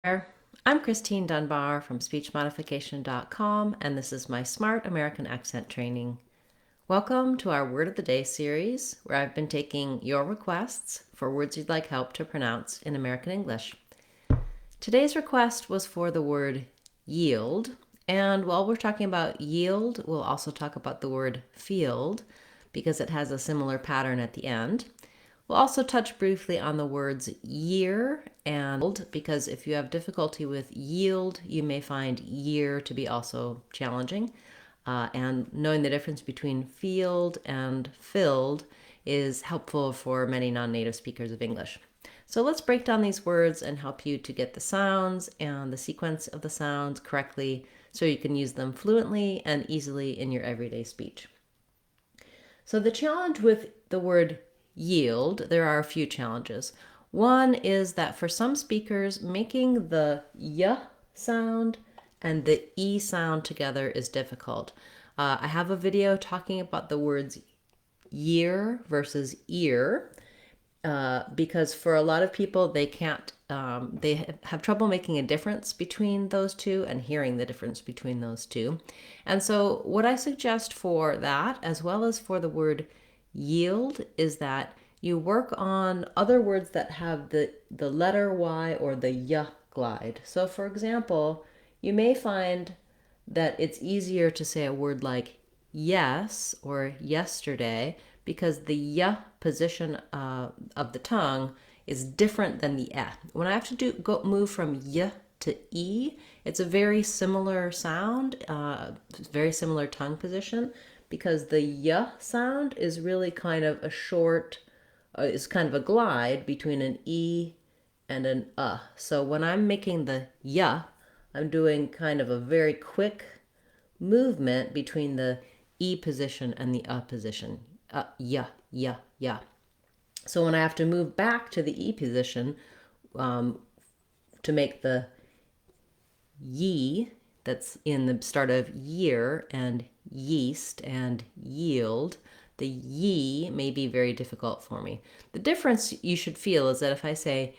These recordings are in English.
I'm Christine Dunbar from SpeechModification.com, and this is my Smart American Accent Training. Welcome to our Word of the Day series, where I've been taking your requests for words you'd like help to pronounce in American English. Today's request was for the word yield, and while we're talking about yield, we'll also talk about the word field because it has a similar pattern at the end. We'll also touch briefly on the words year and because if you have difficulty with yield, you may find year to be also challenging. And knowing the difference between field and filled is helpful for many non-native speakers of English. So let's break down these words and help you to get the sounds and the sequence of the sounds correctly so you can use them fluently and easily in your everyday speech. So the challenge with the word yield, there are a few challenges. One is that for some speakers, making the y sound and the e sound together is difficult. I have a video talking about the words year versus ear because for a lot of people they can't, they have trouble making a difference between those two and hearing the difference between those two. And so what I suggest for that, as well as for the word yield, is that you work on other words that have the letter Y or the y glide. So for example, you may find that it's easier to say a word like yes or yesterday because the y position of the tongue is different than the e. When I have to move from y to e, it's a very similar sound, very similar tongue position, because the y sound is really kind of a short, is kind of a glide between an e and an So when I'm making the y, I'm doing kind of a very quick movement between the e position and the position. Yeah, yeah, yeah. So when I have to move back to the e position to make the ye that's in the start of year and yeast and yield, the ye may be very difficult for me. The difference you should feel is that if I say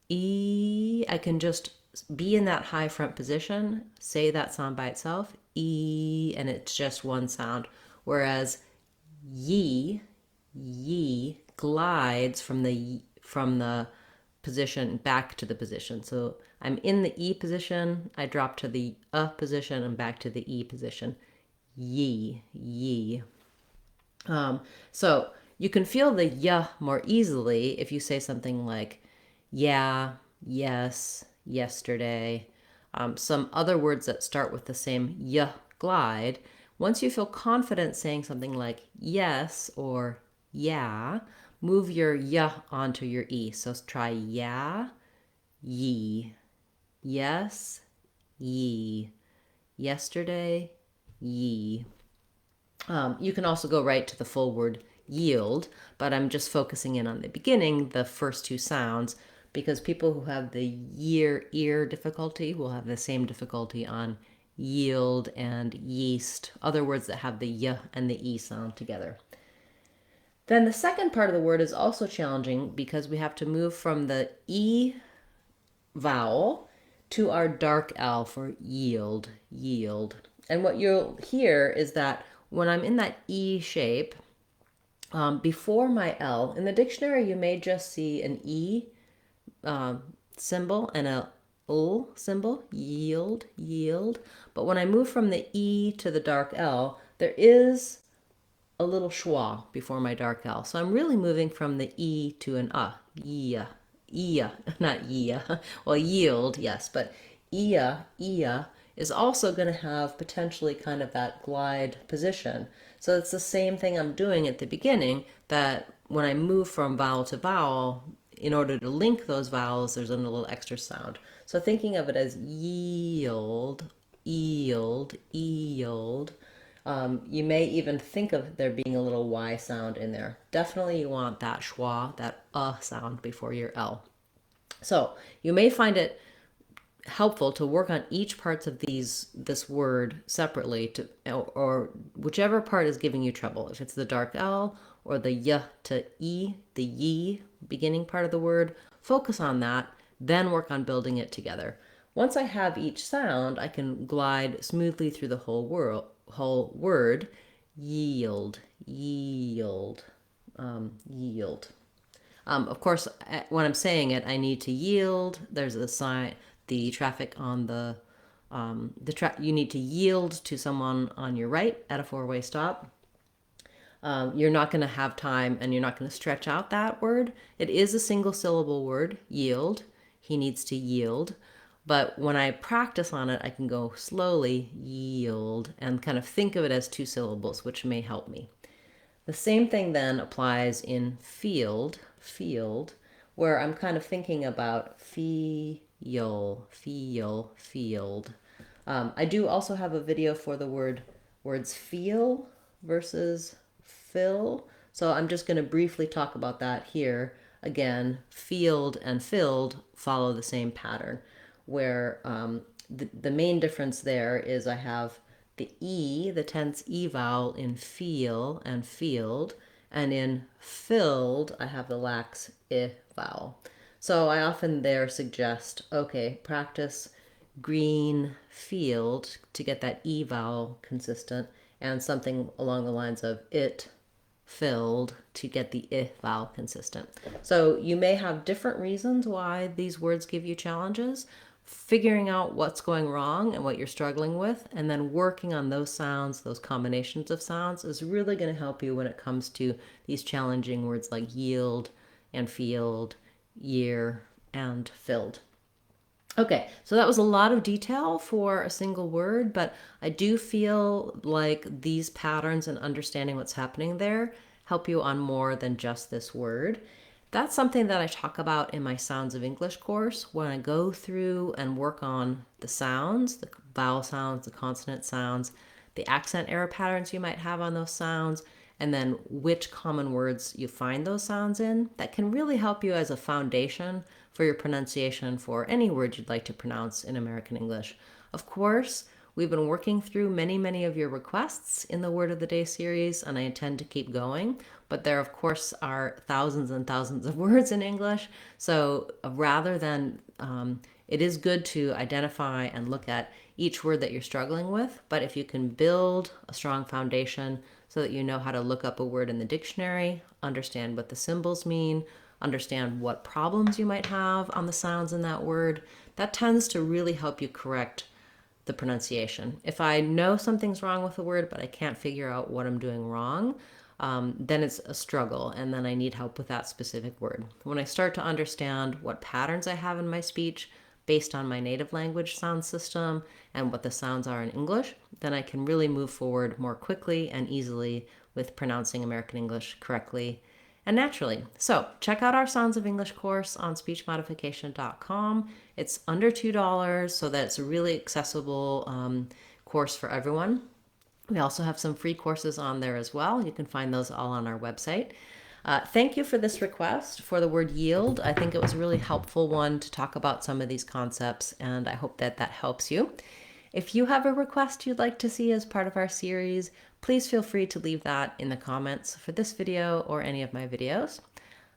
e, I can just be in that high front position, say that sound by itself, e, and it's just one sound. Whereas ye glides from the position back to the position. So I'm in the E position, I drop to the position, and back to the E position. Ye. So you can feel the y more easily if you say something like yeah, yes, yesterday. Some other words that start with the same y glide. Once you feel confident saying something like yes or yeah, move your y onto your e. So try yeah, ye, yes, ye, yesterday, ye. You can also go right to the full word yield, but I'm just focusing in on the beginning, the first two sounds, because people who have the ear difficulty will have the same difficulty on yield and yeast, other words that have the y and the e sound together. Then the second part of the word is also challenging because we have to move from the e vowel to our dark L for yield. And what you'll hear is that when I'm in that E shape, before my L, in the dictionary you may just see an E symbol and a L symbol, yield. But when I move from the E to the dark L, there is a little schwa before my dark L. So I'm really moving from the E to an yeah, not yeah. Well, yield, yes, but ia is also going to have potentially kind of that glide position. So it's the same thing I'm doing at the beginning, that when I move from vowel to vowel, in order to link those vowels, there's a little extra sound. So thinking of it as yield. You may even think of there being a little Y sound in there. Definitely you want that schwa, that sound before your L. So you may find it helpful to work on each parts of this word separately, or whichever part is giving you trouble. If it's the dark L or the y to e, the ye beginning part of the word, focus on that, then work on building it together. Once I have each sound, I can glide smoothly through the whole word. Yield, yield, yield. Of course, when I'm saying it, I need to yield. There's a sign, the traffic on you need to yield to someone on your right at a four-way stop. You're not going to have time and you're not going to stretch out that word. It is a single syllable word, yield. He needs to yield. But when I practice on it, I can go slowly, yield, and kind of think of it as two syllables, which may help me. The same thing then applies in field, where I'm kind of thinking about feel, field. I do also have a video for the words feel versus fill. So I'm just going to briefly talk about that here. Again, field and filled follow the same pattern, where the main difference there is I have the E, the tense E vowel in feel and field, and in filled, I have the lax I vowel. So I often there suggest, okay, practice green field to get that E vowel consistent, and something along the lines of it filled to get the I vowel consistent. So you may have different reasons why these words give you challenges. Figuring out what's going wrong and what you're struggling with, and then working on those sounds, those combinations of sounds, is really going to help you when it comes to these challenging words like yield and field, year, and filled. Okay, so that was a lot of detail for a single word, but I do feel like these patterns and understanding what's happening there help you on more than just this word. That's something that I talk about in my Sounds of English course when I go through and work on the sounds, the vowel sounds, the consonant sounds, the accent error patterns you might have on those sounds, and then which common words you find those sounds in. That can really help you as a foundation for your pronunciation for any word you'd like to pronounce in American English. Of course, we've been working through many of your requests in the Word of the Day series, and I intend to keep going. But there, of course, are thousands and thousands of words in English. So rather than, it is good to identify and look at each word that you're struggling with. But if you can build a strong foundation so that you know how to look up a word in the dictionary, understand what the symbols mean, understand what problems you might have on the sounds in that word, that tends to really help you correct the pronunciation. If I know something's wrong with a word, but I can't figure out what I'm doing wrong, then it's a struggle, and then I need help with that specific word. When I start to understand what patterns I have in my speech based on my native language sound system and what the sounds are in English, then I can really move forward more quickly and easily with pronouncing American English correctly and naturally. So check out our Sounds of English course on speechmodification.com. It's under $2, so that's a really accessible course for everyone. We also have some free courses on there as well. You can find those all on our website. Thank you for this request for the word yield. I think it was a really helpful one to talk about some of these concepts, and I hope that that helps you. If you have a request you'd like to see as part of our series, please feel free to leave that in the comments for this video or any of my videos.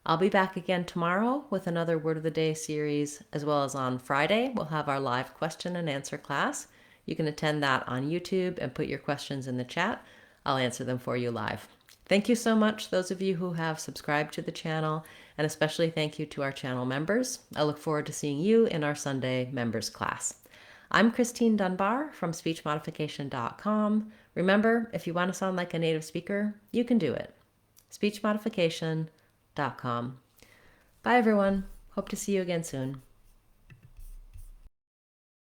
I'll be back again tomorrow with another Word of the Day series, as well as on Friday, we'll have our live question and answer class. You can attend that on YouTube and put your questions in the chat. I'll answer them for you live. Thank you so much, those of you who have subscribed to the channel, and especially thank you to our channel members. I look forward to seeing you in our Sunday members class. I'm Christine Dunbar from SpeechModification.com. Remember, if you want to sound like a native speaker, you can do it. SpeechModification.com. Bye, everyone. Hope to see you again soon.